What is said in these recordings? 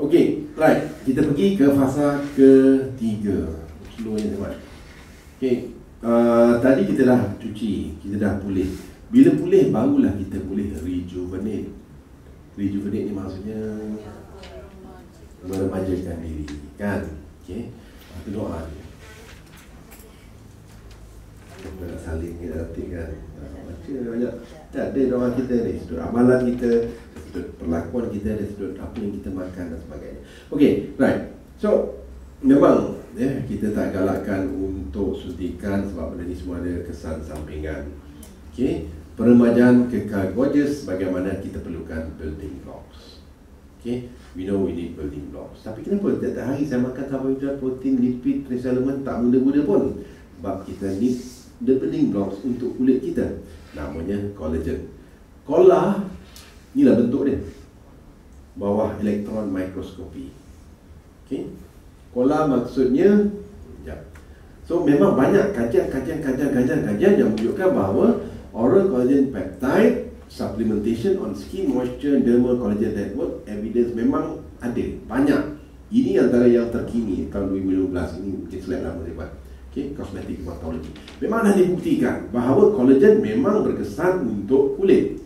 Okey, right. Kita pergi ke fasa ketiga. Slow yang teman. Okey, tadi kita dah cuci, kita dah pulih. Bila pulih, barulah kita boleh rejuvenate. Rejuvenate ni maksudnya meremajakan diri, kan? Okey, itu doa dia. Kita nak saling kita nanti kan. Baca banyak. Tak ada doa kita ni, sudut amalan kita, sudut perlakuan kita, dan sudut apa yang kita makan dan sebagainya. Okey, right. So, memang kita tak galakkan untuk suntikan sebab benda ni semua ada kesan sampingan. Okey, peremajaan kekal gorgeous, bagaimana kita perlukan building blocks. Okey, we know we need building blocks. Tapi kenapa tiap hari saya makan karbohidrat, protein, lipid, trace element tak muda-muda pun? Sebab kita need the building blocks untuk kulit kita. Namanya collagen. Colla, inilah bentuk dia. Bawah elektron mikroskopi. Okey, colla maksudnya, so memang banyak kajian yang menunjukkan bahawa oral collagen peptide supplementation on skin moisture dermal collagen network evidence memang ada, banyak. Ini antara yang terkini tahun 2015 ini, mungkin slide lama dia buat. Okay, cosmetic dermatology. Memang dah dibuktikan bahawa collagen memang berkesan untuk kulit.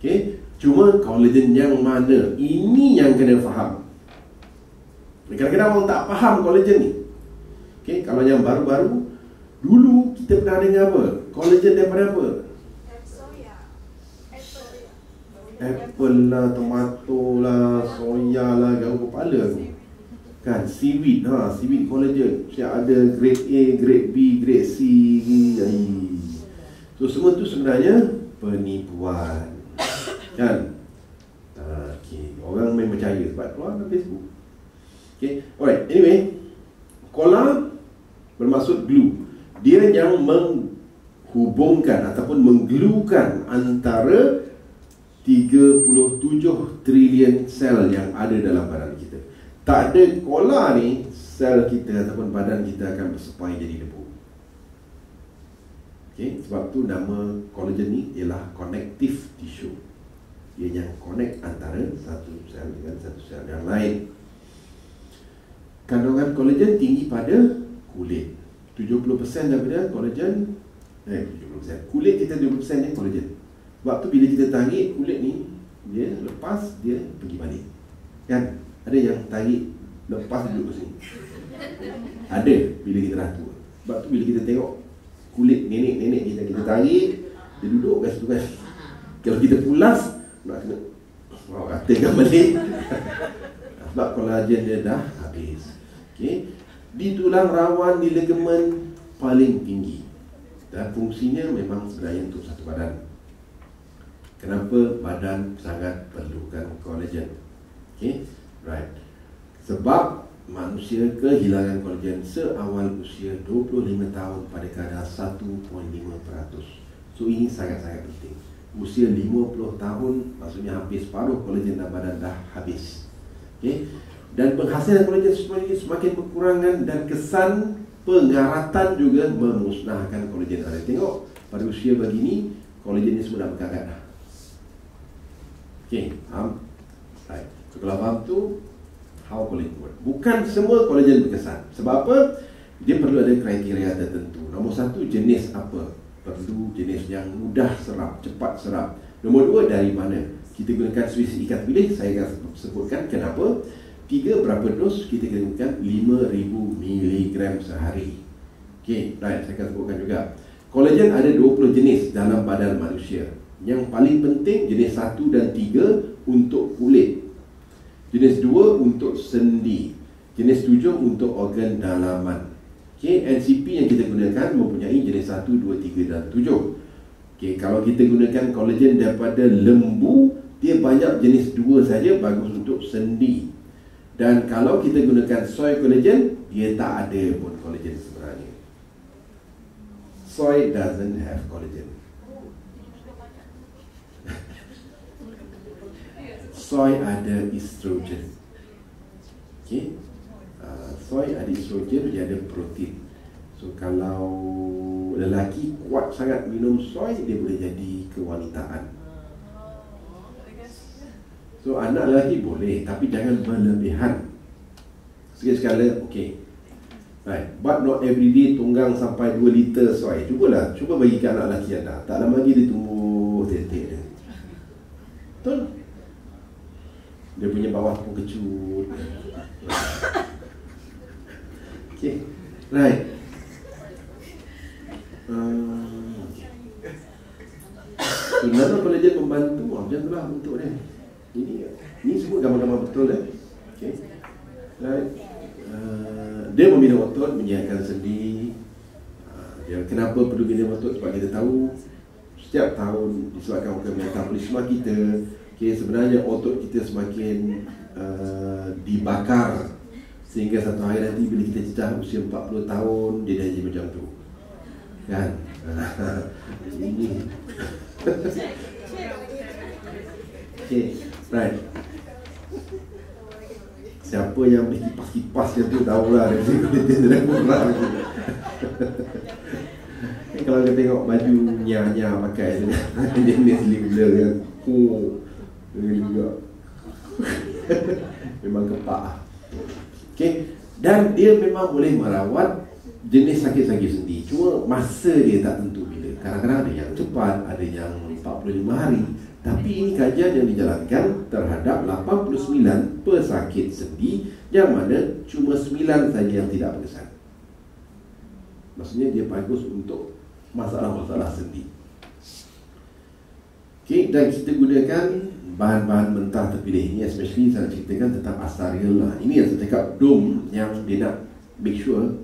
Okay, cuma collagen yang mana? Ini yang kena faham. Kadang-kadang orang tak faham collagen ni. Okay, kalau yang baru-baru, dulu kita pernah dengar apa? Collagen daripada apa? Apple lah, tomato lah, soya lah, gaul kepala tu. Kan, seaweed, seaweed collagen. Siap ada grade A, grade B, grade C. So semua tu sebenarnya penipuan. Kan? Okay, orang main percaya sebab keluar dalam Facebook. Okay, alright, anyway, colla bermaksud glue. Dia yang menghubungkan ataupun mengglukan antara 37 trilion sel yang ada dalam badan kita. Tak ada colla ni, sel kita ataupun badan kita akan bersepai jadi debu. Okay, sebab tu nama collagen ni ialah connective tissue. Dia yang connect antara satu sel dengan satu sel yang lain. Kandungan collagen tinggi pada kulit. 70% daripada collagen, 70%. Kulit kita 20% ni collagen. Sebab tu bila kita tarik kulit ni, dia lepas, dia pergi balik. Kan? Ada yang tarik, lepas duduk ke sini. Ada bila kita dah tua. Sebab tu bila kita tengok kulit nenek-nenek kita tarik, dia duduk kat situ kan. Kalau kita pulas, nak kena katakan balik. Sebab kolagen dia dah habis. Okay. Di tulang rawan, di ligamen paling tinggi. Dan fungsinya memang sebenarnya untuk satu badan. Kenapa badan sangat perlukan kolagen? Okay. Right. Sebab manusia kehilangan kolagen seawal usia 25 tahun pada kadar 1.5%. So ini sangat-sangat penting. Usia 50 tahun maksudnya hampir separuh kolagen dalam badan dah habis. Okay. Dan penghasilan kolagen semakin berkurangan dan kesan pengaratan juga memusnahkan kolagen. Anda tengok pada usia begini kolagen ni semua dah berkarat dah. Okay, faham? Right. So, kalau faham tu, how collagen work? Bukan semua kolagen berkesan. Sebab apa? Dia perlu ada kriteria tertentu. Nombor satu, jenis apa? Perlu jenis yang mudah serap, cepat serap. Nombor dua, dari mana? Kita gunakan Swiss ikat pilih. Saya akan sebutkan kenapa. 3, berapa dos? Kita gunakan 5,000 mg sehari. Okay, right. Saya akan sebutkan juga. Kolagen ada 20 jenis dalam badan manusia. Yang paling penting jenis 1 dan 3 untuk kulit, jenis 2 untuk sendi, jenis 7 untuk organ dalaman. Okay, NCP yang kita gunakan mempunyai jenis 1, 2, 3 dan 7. Okay, kalau kita gunakan kolagen daripada lembu, dia banyak jenis 2 saja, bagus untuk sendi. Dan kalau kita gunakan soy collagen, dia tak ada pun collagen sebenarnya. Soy doesn't have collagen. Soy ada estrogen. Okay. Soy ada estrogen, dia ada protein. So kalau lelaki kuat sangat minum soy, dia boleh jadi kewanitaan. So anak lelaki boleh, tapi jangan berlebihan. Sekali-sekala okey. Right. But not every day tunggang sampai 2 liter soy. Cuba bagi ke anak lelaki anda. Tak lama lagi dia tumbuh tetek dia. Betul? Dia punya bawah pun kecut. Okay. Right. So, nano collagen membantu. Macam itulah bentuk dia. Ini semua gambar-gambar betul ya. Okay. Right. Dia meminum otot, menyihatkan sendi. Kenapa perlu minum otot? Sebab kita tahu setiap tahun disebabkan metabolisme kita, sebenarnya otot kita semakin dibakar, sehingga satu hari nanti bila kita cecah usia 40 tahun dia dah jadi macam tu kan. Ini right. Siapa yang beli kipas-kipas dia tu tahulah dia dah kurang. Kalau kita tengok baju Nya pakai tu jenis slim-blur kan, juga memang kepak. Okay. Dan dia memang boleh merawat jenis sakit-sakit sendi. Cuma masa dia tak tentu bila. Kadang-kadang ada yang cepat, ada yang 45 hari. Tapi ini kajian yang dijalankan terhadap 89 pesakit sendi, yang mana cuma 9 saja yang tidak berkesan. Maksudnya dia bagus untuk masalah-masalah sendi. Okay, dan kita gunakan bahan-bahan mentah terpilih. Ini especially saya nak ceritakan tentang Asarial lah. Ini yang saya cakap dom yang dia nak make sure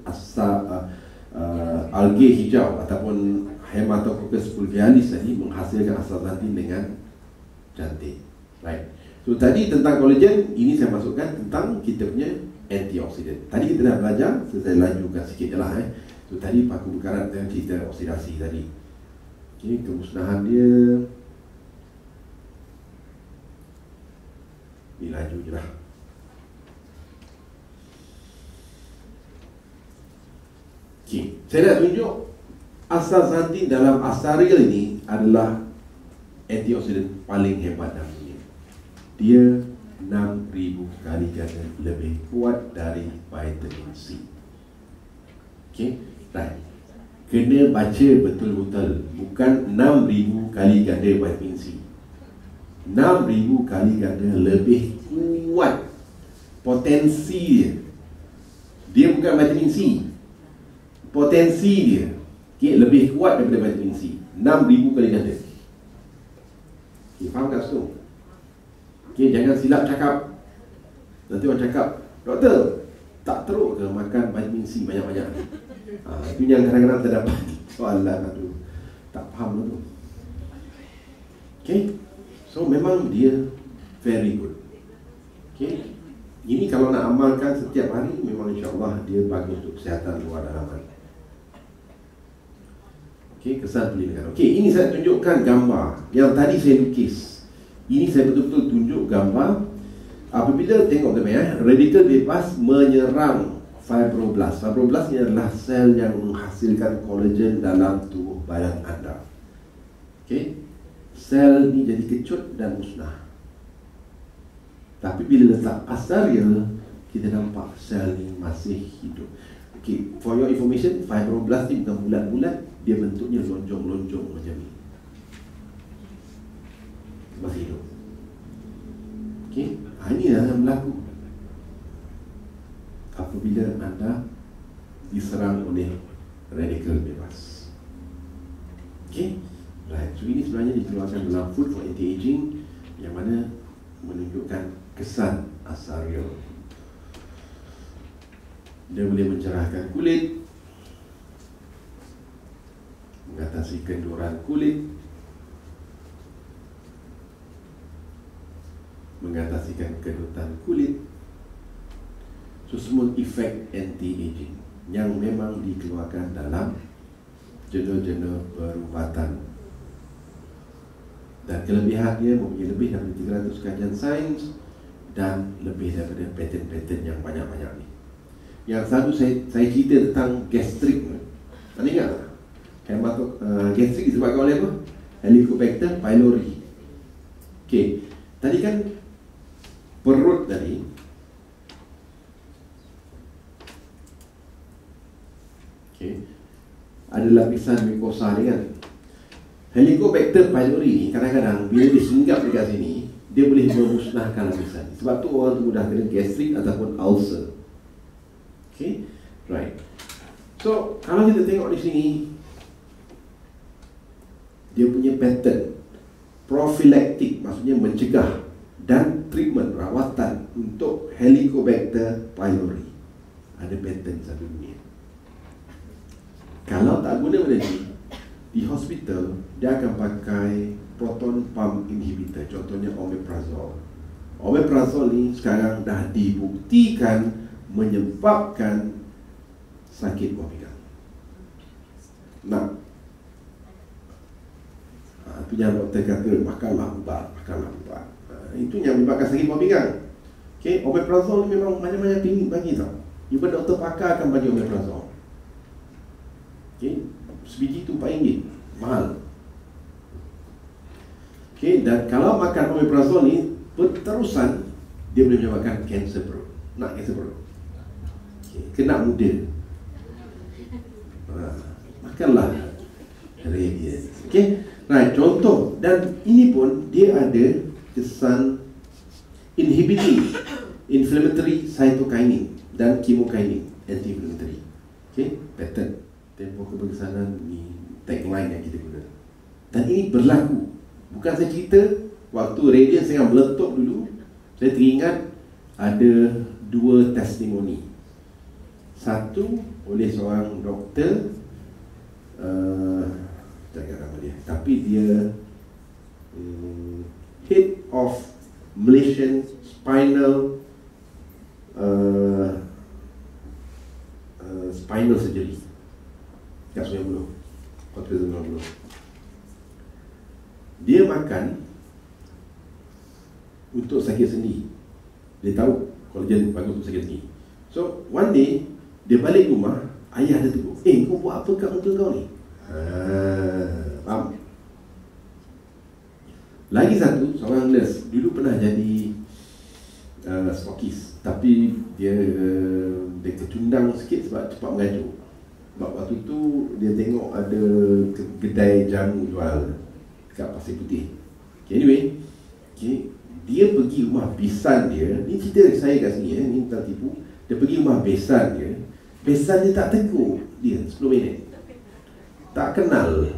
algae hijau ataupun Haematococcus fulvialis tadi menghasilkan astaxanthin dengan cantik. Right. So tadi tentang kolagen, ini saya masukkan tentang kita punya antioksidan. Tadi kita dah belajar, saya lajukan sikit je lah. So tadi paku berkarat dengan cerita oksidasi tadi. Okay, kemusnahan dia. Ini laju je lah. Okay, saya nak tunjuk astaxanthin dalam Asarial ini adalah antioksidan paling hebat dalam dunia. Dia 6,000 kali ganda lebih kuat dari vitamin C. Okay, right. Kena baca betul-betul. Bukan 6,000 kali ganda vitamin C. 6,000 kali ganda lebih kuat potensi dia. Dia bukan vitamin C, potensi dia lebih kuat daripada vitamin C. 6,000 kali ganda. Faham tak tu? Jangan silap cakap. Nanti orang cakap, doktor, tak teruk ke makan vitamin C banyak-banyak? Itu yang kadang-kadang terdapat soalan tu. Tak faham tu. Okay. So memang dia very good. Okay. Ini kalau nak amalkan setiap hari, memang insyaAllah dia bagus untuk kesihatan luar dalaman. Okay, kesan perlindungan. Okay, ini saya tunjukkan gambar. Yang tadi saya lukis. Ini saya betul-betul tunjuk gambar. Apabila tengok radikal bebas menyerang fibroblast. Fibroblast ini adalah sel yang menghasilkan kolagen dalam tubuh badan anda. Okay, sel ini jadi kecut dan musnah. Tapi bila letak Asarial, kita nampak sel ini masih hidup. Okay, for your information, fibroblast ni bukan bulat-bulat, dia bentuknya lonjong-lonjong macam ni. Masih hidup. Okay, ini yang berlaku apabila anda diserang oleh radikal bebas. Okay, right. So ini sebenarnya dikeluarkan dalam Food for Anti-Aging, yang mana menunjukkan kesan Asarial. Dia boleh mencerahkan kulit, mengatasi kenduran kulit, mengatasikan kedutan kulit. So semua efek anti-aging yang memang dikeluarkan dalam jurnal-jurnal perubatan. Dan kelebihan dia mempunyai lebih daripada 300 kajian sains dan lebih daripada patent-patent yang banyak-banyak ni. Yang satu saya cerita tentang gastrik. Anda ingat tak? Gastrik disebabkan oleh apa? Helicobacter pylori. Okay, tadi kan perut tadi, ada lapisan mukosa ni kan. Helicobacter pylori ni kadang-kadang bila dia singgap dekat sini, dia boleh memusnahkan lapisan. Sebab tu orang tu mudah kena gastrik ataupun ulcer. Okay, right. So kalau kita tengok di sini, dia punya pattern prophylactic, maksudnya mencegah, dan treatment, rawatan untuk Helicobacter pylori. Ada pattern satu dunia. Kalau tak guna benda ni, di hospital dia akan pakai proton pump inhibitor, contohnya omeprazole. Omeprazole ni sekarang dah dibuktikan menyebabkan sakit buah pinggang. Nah, itu yang doktor kata makanlah ubat, makanlah ubat. Itu yang menyebabkan sakit buah pinggang. Okay, omeprazole ni memang banyak-banyak klinik bagi tau. Even doktor pakar akan bagi omeprazole. Okay, sebiji tu RM4, mahal. Okay, dan kalau makan omeprazole ni berterusan, dia boleh menyebabkan kanser perut. Nak kanser perut? Okay, kena muda. Makanlah radiant. Okay, right, contoh. Dan ini pun dia ada kesan inhibiting inflammatory cytokinin dan chemokinin, anti-inflammatory. Okay, pattern tempoh keberkesanan ni tagline yang kita guna. Dan ini berlaku. Bukan saya cerita, waktu radiant saya meletup dulu, saya teringat ada 2 testimoni. Satu oleh seorang doktor, tak ingat nama dia, tapi dia head of Malaysian Spinal Spinal Surgery kat Sungai Buloh, Hospital Sungai Buloh. Dia makan untuk sakit sendi. Dia tahu kolagen bagus untuk sakit sendi. So one day dia balik rumah, ayah dia tegur, kau buat apa kat muka kau ni? Faham? Lagi satu, seorang nurse dulu pernah jadi stokis, tapi dia kecundang sikit sebab cepat mengajuk. Sebab waktu tu dia tengok ada kedai jamu jual dekat Pasir Putih. Okay, anyway, okay, dia pergi rumah besan dia. Ni cerita saya kat sini, ni tak tipu. Dia pergi rumah besan dia. Besan dia tak tegur dia 10 minit. Tak kenal.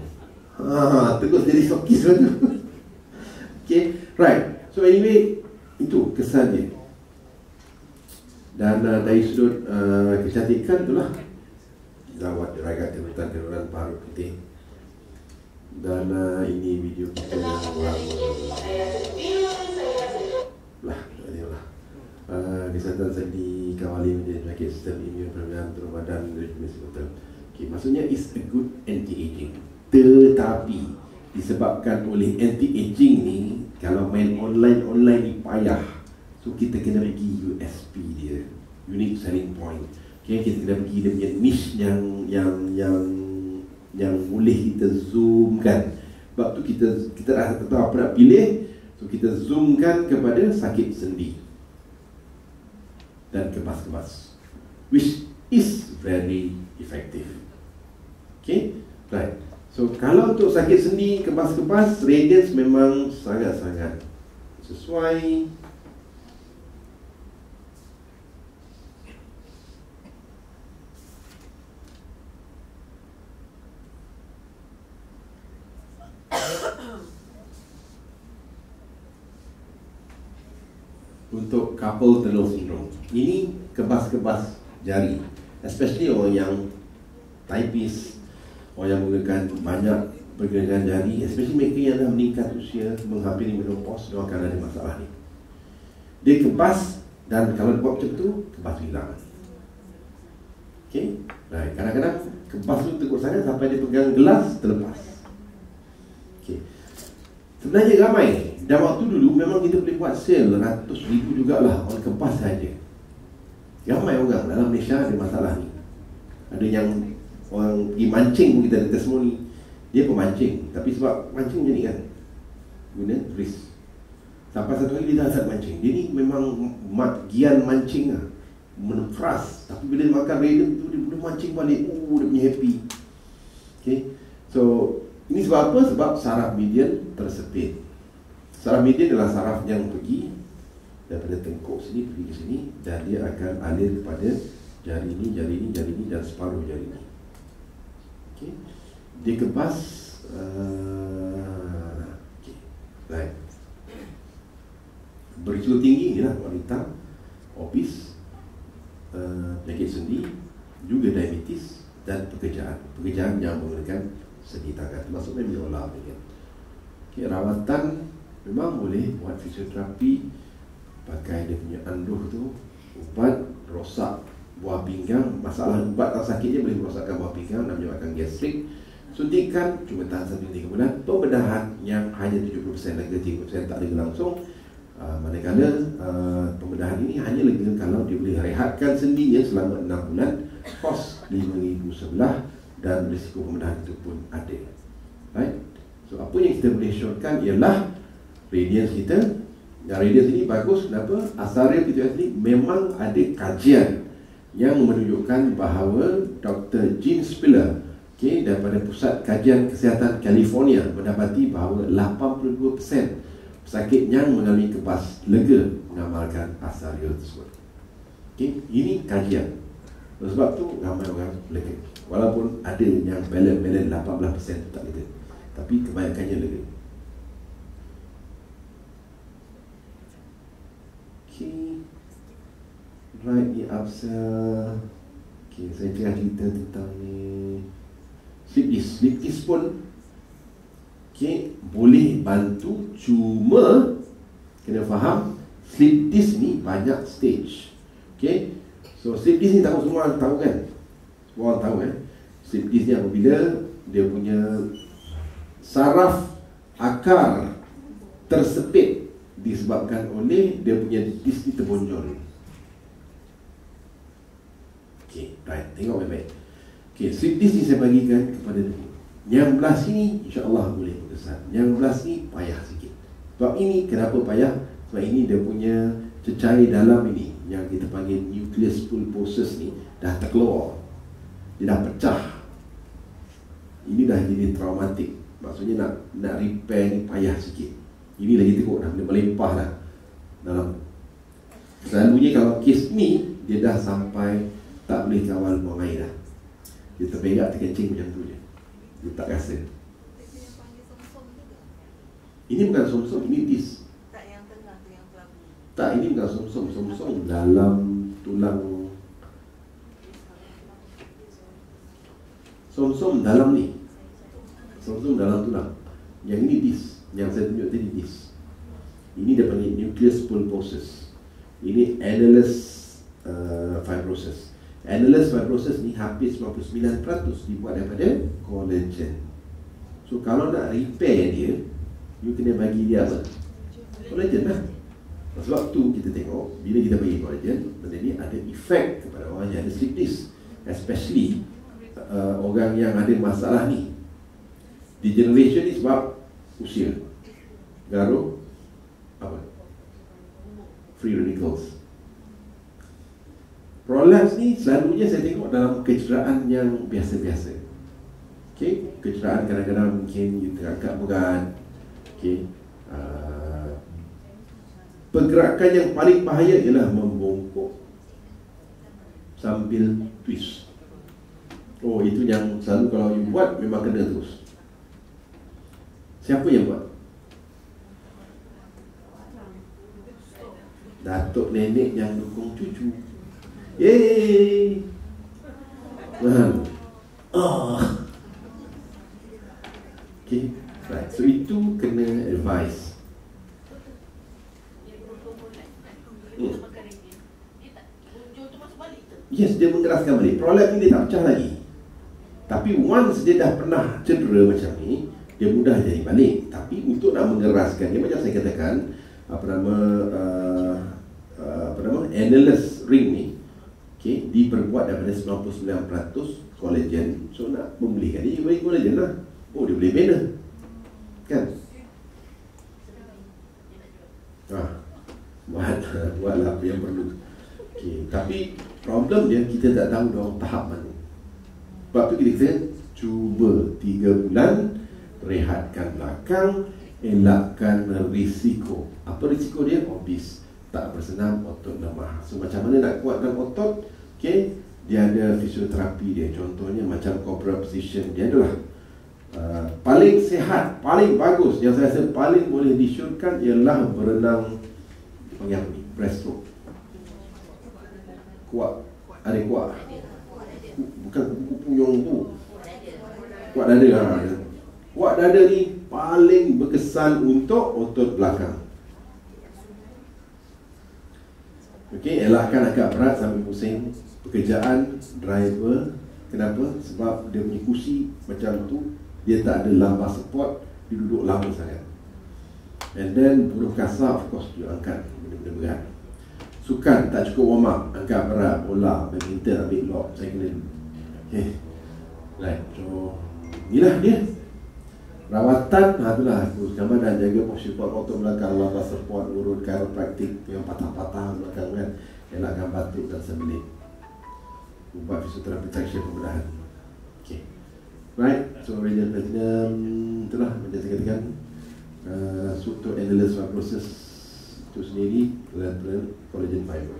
Terus jadi stokis tu. Okay, right. So anyway, itu kesan dia. Dan dari sudut kecantikan itulah Zawat Diragat Kerutan Parut Putih. Dan ini video kita yang lama lah. Kesihatan sendi kawali menjadi penyakit sistem imun pernafasan turun badan betul. Okay, maksudnya is a good anti-aging. Tetapi disebabkan oleh anti-aging ni, kalau main online ni payah. So kita kena pergi USP dia, unique selling point. Okay, kita kena pergi dia punya niche yang boleh kita zoomkan. Sebab tu kita dah tahu apa nak pilih. So kita zoomkan kepada sakit sendi dan kebas-kebas, which is very effective. Okay, right. So kalau untuk sakit sendi, kebas-kebas, Radiance memang sangat-sangat sesuai. Untuk carpal tunnel syndrome, ini kebas-kebas jari, especially orang yang typist, orang yang menggunakan banyak pergerakan jari, especially mereka yang dah meningkat usia, menghampiri menopause, dia akan ada masalah ni. Dia kebas, dan kalau dia buat macam tu, kebas hilang. Okay, right. Kadang-kadang kebas tu tekuk sangat sampai dia pegang gelas, terlepas. Okay, sebenarnya ramai. Dan waktu dulu memang kita boleh buat sale ratus ribu jugalah on kebas saja. Ramai orang dalam Malaysia ada masalah ni. Ada yang orang pergi mancing pun kita ada testimoni. Dia pemancing, tapi sebab mancing macam ni kan, guna twist. Sampai satu hari dia tak mancing. Dia ni memang gian mancing lah, menefras. Tapi bila dia makan radium tu, dia mancing balik. Dia punya happy. Okay. So ini sebab apa? Sebab saraf median tersepit. Saraf median adalah saraf yang pergi daripada tengkuk sini pergi ke sini, dan dia akan alir kepada jari ini, jari ini, jari ini, dan separuh jari ini. Okay. Dia kebas. Okay. Right. Berisiko tinggi inilah wanita, obes, penyakit sendi, juga diabetes, dan pekerjaan yang menggunakan sendi tangan, termasuk biola. Okay, rawatan memang boleh buat fisioterapi, pakai dia punya anduh tu, ubat rosak buah pinggang. Masalah ubat tak sakit dia boleh merosakkan buah pinggang dan menyebabkan gastrik. Suntikan cuma tahan 1-3 bulan. Pembedahan yang hanya 70% lega, 30% tak lega langsung. Manakala pembedahan ini hanya lega kalau dia boleh rehatkan sendinya selama 6 bulan, kos 5,000 sebelah, dan risiko pembedahan itu pun ada. Right? So apa yang kita boleh syorkan ialah radiance kita. Dan radiance ini bagus. Kenapa? Asal kita ini memang ada kajian yang menunjukkan bahawa Dr. Gene Spiller, okay, daripada Pusat Kajian Kesihatan California, mendapati bahawa 82% pesakit yang mengalami kebas lega mengamalkan asal tersebut. Okay, ini kajian. Sebab tu ramai orang lega. Walaupun ada yang balance 18% tak lega, tapi kebanyakannya lega. Okay. Right, ni Afsal. Okay, saya tengah cerita tentang ni sleep disc pun, okay, boleh bantu. Cuma kena faham sleep disc ni banyak stage. Okay, so sleep disc ni tahu, semua orang tahu kan? Semua orang tahu kan? Sleep disc ni apabila dia punya saraf akar tersepit disebabkan oleh dia punya disc ni terbonjol. Okay, right, tengok baik-baik. Okay, sleep disc ni saya bagikan kepada dulu. Yang belah sini insya-Allah boleh berkesan. Yang belah sini payah sikit. Sebab ini kenapa payah? Sebab ini dia punya cecair dalam ini yang kita panggil nucleus pulposus ni dah terkeluar. Dia dah pecah. Ini dah jadi traumatik. Maksudnya nak repair ni payah sikit. Ini lagi teruk dah, dia melimpah dah dalam. Selalunya kalau kes ni dia dah sampai tak boleh kawal buang air dah. Dia terberak, terkencing macam tu je. Dia tak rasa. Ini bukan som-som, ini dis. Tak, yang tengah tu, yang kelabu. Tak, ini bukan som-som. Som-som dalam tulang. Som-som dalam ni. Som-som dalam tulang. Yang ini dis. Yang saya tunjuk tadi dis. Ini dia panggil nucleus pulposus. Ini annulus fibrosus. Annulus fibrosus ni hampir 99% dibuat daripada collagen. So kalau nak repair dia, you kena bagi dia apa? Collagen lah. Sebab tu kita tengok bila kita bagi collagen, benda ni ada efek kepada orang yang ada sleep disc, especially orang yang ada masalah ni. Degeneration ni sebab usia, garuh, apa? Free radicals. Prolapse ni selalunya saya tengok dalam kecederaan yang biasa-biasa. Okay, kecederaan kadang-kadang mungkin you terangkat berat. Okay, pergerakan yang paling bahaya ialah membongkok sambil twist. Oh, itu yang selalu kalau you buat memang kena terus. Siapa yang buat? Datuk nenek yang dukung cucu. Yeay. Okay, right. So itu kena advice. Yes, dia menggeraskan balik. Prolapse ni dia tak pecah lagi. Tapi once dia dah pernah cedera macam ni, dia mudah jadi balik. Tapi untuk nak mengeraskan dia, macam saya katakan, annulus ring ni, okay, diperbuat daripada 99% collagen. So nak memulihkan dia, bagi collagen lah. Oh, dia boleh bina, kan? buatlah apa yang perlu. Okay. Tapi problem dia, kita tak tahu dah tahap mana. Sebab tu kita cuba 3 bulan, rehatkan belakang, elakkan risiko. Apa risiko dia? Obes, tak bersenam, otot lemah. So macam mana nak kuatkan otot? Okay, dia ada fisioterapi dia. Contohnya macam cobra position. Dia adalah paling sihat, paling bagus, yang saya rasa paling boleh disyurkan ialah berenang, panggil apa ni? Breaststroke. Kuat, ada kuat. Bukan kupu yang tu. Kuat dada. Kuat dada ni paling berkesan untuk otot belakang. Okey, elakkan agak berat sampai pusing. Pekerjaan driver, kenapa? Sebab dia punya kursi macam tu, dia tak ada lumbar support, dia duduk lama sangat. And then buruh kasar, of course, dia angkat benda-benda berat. Sukan tak cukup warm up, angkat berat, bola, badminton, ambil lock, cycling. Okay, right, so inilah dia rawatan. Itulah aku sekarang dah jaga support otot belakang, lumbar support, urut chiropractic yang patah-patah belakang kan, elakkan batuk dan sembelit, ubat fisioterapi traction pembedahan. Okay, right, so radial platinum itulah macam saya katakan, struktur annulus fibrosis itu sendiri, lateral collagen fiber.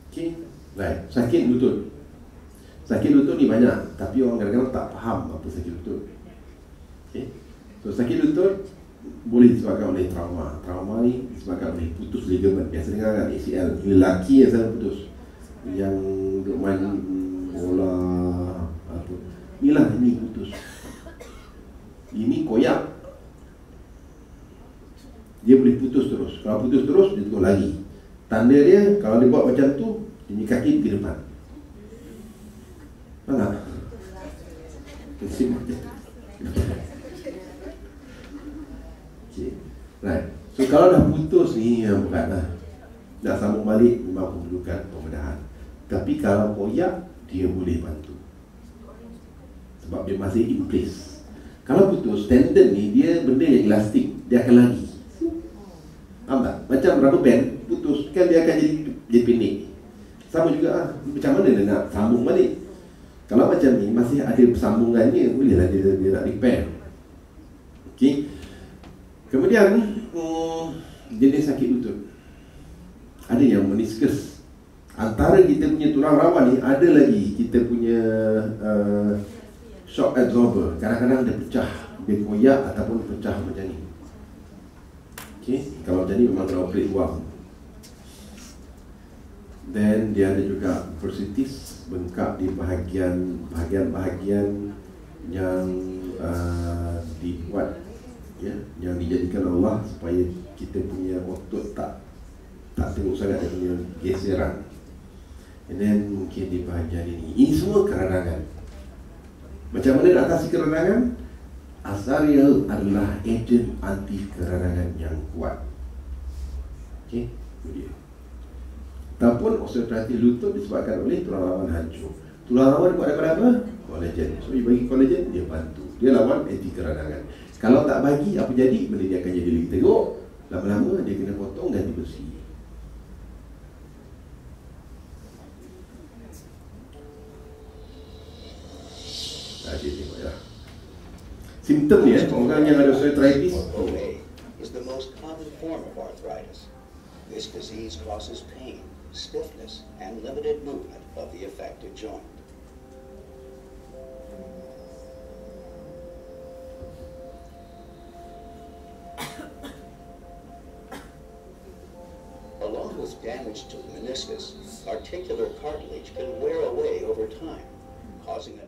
Okay, right, sakit lutut. Sakit lutut ni banyak, tapi orang kadang-kadang tak faham apa sakit lutut. Okay, so sakit lutut boleh disebabkan oleh trauma. Trauma ni disebabkan oleh putus ligamen. Biasa dengar kan ACL, ini lelaki yang selalu putus, yang duk main bola apa, inilah ini putus, ini koyak, dia boleh putus terus. Kalau putus terus, dia terus lagi. Tanda dia, kalau dia buat macam tu, dia punya kaki ke depan. Faham tak? Okay, right. So kalau dah putus ni yang berat lah, nak sambung balik memang memerlukan pembedahan. Tapi kalau koyak, dia boleh bantu, sebab dia masih in place. Kalau putus, tendon ni dia benda yang elastik, dia akan lari. Faham tak? Macam rubber band, putus kan dia akan jadi pendek. Sama juga macam mana dia nak sambung balik. Kalau macam ni masih ada sambungannya, bolehlah dia nak repair. Okey. Kemudian jenis sakit lutut, ada yang meniskus. Antara kita punya tulang rawan ni, ada lagi kita punya shock absorber. Kadang-kadang dia pecah, dia koyak ataupun pecah macam ni. Okey, kalau macam ni memang kena operate buang. Then dia ada juga bursitis, bengkak di bahagian-bahagian yang dibuat, ya, yang dijadikan Allah supaya kita punya otot tak tengok sangat dia punya geseran. And then mungkin di bahagian ini semua keranangan. Macam mana nak atasi keranangan? Azarial adalah ejen anti keranangan yang kuat. Okey, itu dia. Ataupun osteoartritis lutut disebabkan oleh tulang rawan hancur. Tulang rawan kuat daripada apa? Kolagen. So dia bagi kolagen, dia bantu, dia lawan anti keranangan. Kalau tak bagi, apa jadi? Benda dia akan jadi lagi teruk. Lama-lama dia kena potong, ganti besi. Dia tengok ya. Simptom ni orang yang ada osteoartritis is the most common form of arthritis. This disease causes pain, stiffness, and limited movement of the affected joint. Along with damage to the meniscus, articular cartilage can wear away over time, causing a